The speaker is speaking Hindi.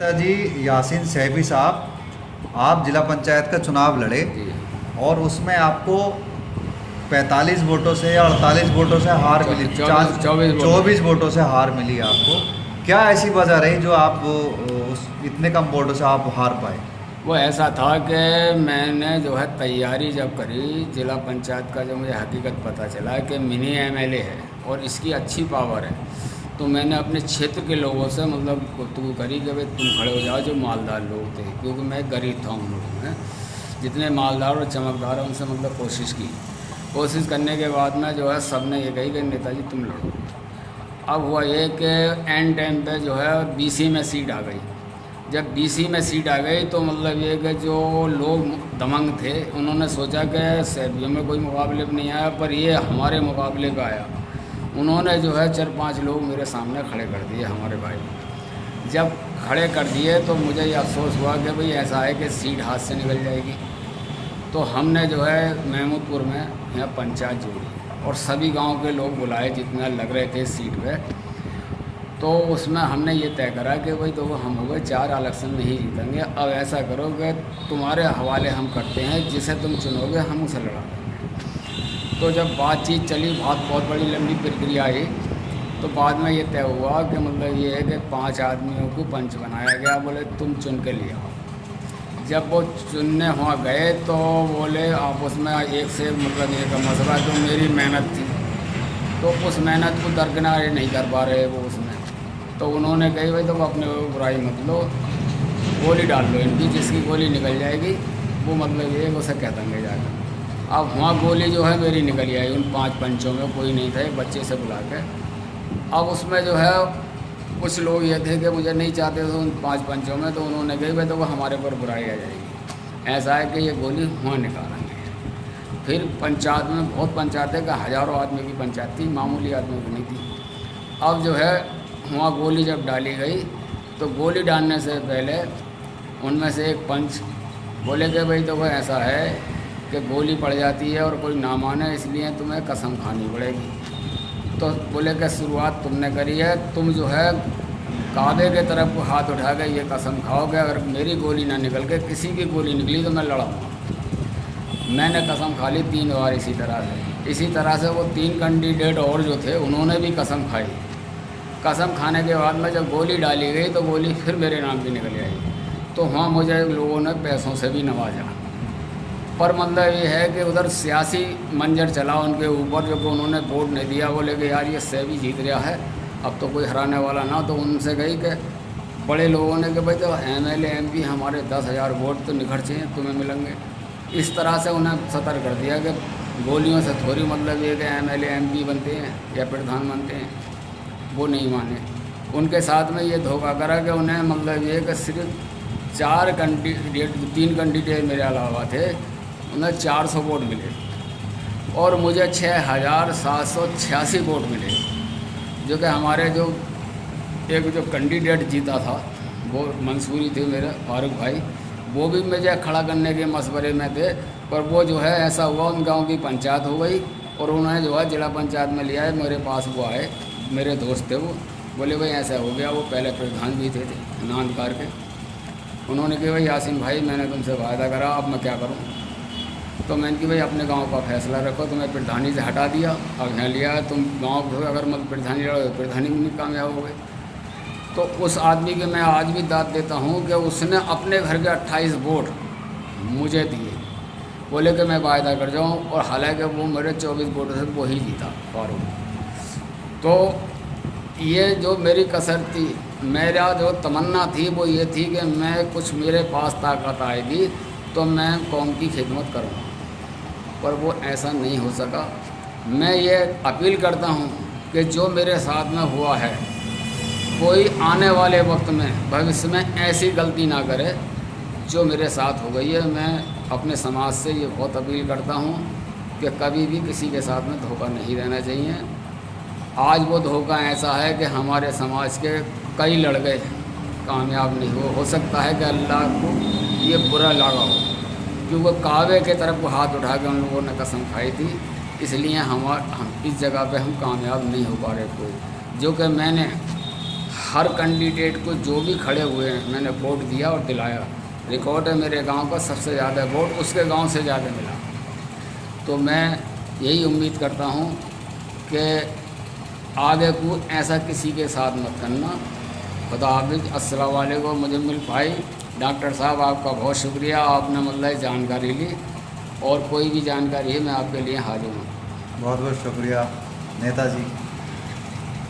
जी यासीन सैफी साहब, आप जिला पंचायत का चुनाव लड़े जी। और उसमें आपको 45 वोटों से या 48 वोटों से हार मिली। चौबीस चौबीस वोट। 24 वोटों से हार मिली आपको। क्या ऐसी वजह रही जो आप उस इतने कम वोटों से आप हार पाए? वो ऐसा था कि मैंने जो है तैयारी जब करी जिला पंचायत का, जब मुझे हकीकत पता चला कि मिनी एमएलए है और इसकी अच्छी पावर है, तो मैंने अपने क्षेत्र के लोगों से मतलब गुफ्तगू करी कि भाई तुम खड़े हो जाओ, जो मालदार लोग थे, क्योंकि मैं गरीब था। उन लोगों में जितने मालदार और चमकदार हैं उनसे मतलब कोशिश करने के बाद में जो है सब ने ये कही कि नेताजी तुम लड़ो। अब हुआ ये कि एंड टाइम पे जो है बीसी में सीट आ गई। जब बीसी में सीट आ गई तो मतलब ये कि जो लोग दमंग थे उन्होंने सोचा कि सैफियों में कोई मुकाबले पे नहीं आया, पर ये हमारे मुकाबले पे आया। उन्होंने जो है 4-5 लोग मेरे सामने खड़े कर दिए, हमारे भाई। जब खड़े कर दिए तो मुझे ये अफसोस हुआ कि भाई ऐसा है कि सीट हाथ से निकल जाएगी। तो हमने जो है महमूदपुर में यहाँ पंचायत जोड़ी और सभी गांव के लोग बुलाए जितना लग रहे थे सीट पे। तो उसमें हमने ये तय करा कि भाई तो हम हो गए 4 इलेक्शन नहीं जीतेंगे, अब ऐसा करो कि तुम्हारे हवाले हम करते हैं, जिसे तुम चुनोगे हम उसे लड़ा देंगे। तो जब बातचीत चली, बहुत बड़ी लंबी प्रक्रिया आई, तो बाद में ये तय हुआ कि मतलब ये है कि 5 आदमियों को पंच बनाया गया। बोले तुम चुन के लिए आओ। जब वो चुनने हुआ गए तो बोले आपस में एक से मतलब एक मसला, जो मेरी मेहनत थी तो उस मेहनत को दरकिनार नहीं कर पा रहे वो उसमें। तो उन्होंने कही भाई तो अपने बुराई मत लो, गोली डाल लो इनकी, जिसकी गोली निकल जाएगी वो मतलब ये उसे कह देंगे जाकर। अब वहाँ गोली जो है मेरी निकल आई। उन 5 पंचों में कोई नहीं था, एक बच्चे से बुला के। अब उसमें जो है कुछ लोग ये थे कि मुझे नहीं चाहते थे उन 5 पंचों में, तो उन्होंने कही भाई तो वो हमारे पर बुराई आ जाएगी, ऐसा है कि ये गोली वहाँ निकालेंगे। फिर पंचायत में बहुत पंचायतें का हज़ारों आदमी की पंचायत थी, मामूली आदमियों की नहीं थी। अब जो है वहाँ गोली जब डाली गई तो गोली डालने से पहले उनमें से एक पंच बोले कि भाई तो वो ऐसा है कि गोली पड़ जाती है और कोई ना माने, इसलिए तुम्हें कसम खानी पड़ेगी। तो बोले कि शुरुआत तुमने करी है, तुम जो है काबे के तरफ हाथ उठा के ये कसम खाओगे अगर मेरी गोली ना निकल के किसी की गोली निकली तो मैं लड़ाऊँगा। मैंने कसम खा ली 3 बार इसी तरह से वो 3 कैंडिडेट और जो थे उन्होंने भी कसम खाई। कसम खाने के बाद में जब गोली डाली गई तो गोली फिर मेरे नाम की निकल आई। तो हाँ, मुझे लोगों ने पैसों से भी नवाजा। पर मतलब ये है कि उधर सियासी मंजर चला उनके ऊपर, जो कि उन्होंने वोट नहीं दिया। बोले कि यार ये सैफी जीत रहा है, अब तो कोई हराने वाला ना। तो उनसे गई कि बड़े लोगों ने कि भाई तो एमएलए एमपी हमारे 10,000 वोट तो निखर हैं, तुम्हें मिलेंगे। इस तरह से उन्हें सतर्क कर दिया कि गोलियों से थोड़ी मतलब ये कि एमएलए एमपी बनते हैं या प्रधान बनते हैं। वो नहीं माने। उनके साथ में ये धोखा करा कि उन्हें मतलब ये कि सिर्फ 4 कैंडिडेट 3 कैंडिडेट मेरे अलावा थे, उन्हें 400 वोट मिले और मुझे 6,786 वोट मिले। जो कि हमारे जो कैंडिडेट जीता था वो मंसूरी थे मेरे फारूक भाई, वो भी मुझे खड़ा करने के मशवरे में थे। पर वो जो है ऐसा हुआ उन गाँव की पंचायत हो गई और उन्होंने जो है जिला पंचायत में लिया है। मेरे पास वो आए, मेरे दोस्त थे, वो बोले भाई ऐसा हो गया। वो पहले प्रधान भी थे नांदकार के। उन्होंने कहा भाई यासीन भाई मैंने तुमसे वायदा करा, अब मैं क्या करूं? तो मैंने कि भाई अपने गांव का फैसला रखो, तुम्हें प्रधानी से हटा दिया, अब यहाँ लिया तुम गांव को, अगर मत प्रधानी लड़ो प्रधानी में नहीं कामयाब हो गए। तो उस आदमी के मैं आज भी दाद देता हूँ कि उसने अपने घर के 28 वोट मुझे दिए, बोले कि मैं वायदा कर जाऊँ, और हालांकि वो मेरे 24 वोटों से वो ही जीता फारूक। तो ये जो मेरी कसर थी, मेरा जो तमन्ना थी वो ये थी कि मैं कुछ मेरे पास ताकत आएगी तो मैं कौम की खिदमत करूँगा, पर वो ऐसा नहीं हो सका। मैं ये अपील करता हूँ कि जो मेरे साथ में हुआ है कोई आने वाले वक्त में भविष्य में ऐसी गलती ना करे जो मेरे साथ हो गई है। मैं अपने समाज से ये बहुत अपील करता हूँ कि कभी भी किसी के साथ में धोखा नहीं रहना चाहिए। आज वो धोखा ऐसा है कि हमारे समाज के कई लड़के कामयाब नहीं हो सकता है कि अल्लाह को ये बुरा लगा हो, क्योंकि काबे के तरफ हाथ उठा के उन लोगों ने कसम खाई थी, इसलिए हम इस जगह पे हम कामयाब नहीं हो पा रहे कोई। जो कि मैंने हर कैंडिडेट को जो भी खड़े हुए हैं मैंने वोट दिया और दिलाया। रिकॉर्ड है मेरे गांव का, सबसे ज़्यादा वोट उसके गांव से ज़्यादा मिला। तो मैं यही उम्मीद करता हूं कि आगे को ऐसा किसी के साथ मत करना। खुदा हाफिज़, अस्सलाम वालेकुम। मुझे मिल पाई डॉक्टर साहब, आपका बहुत शुक्रिया, आपने मतलब जानकारी ली, और कोई भी जानकारी है मैं आपके लिए हाजिर हूँ। बहुत बहुत शुक्रिया नेताजी।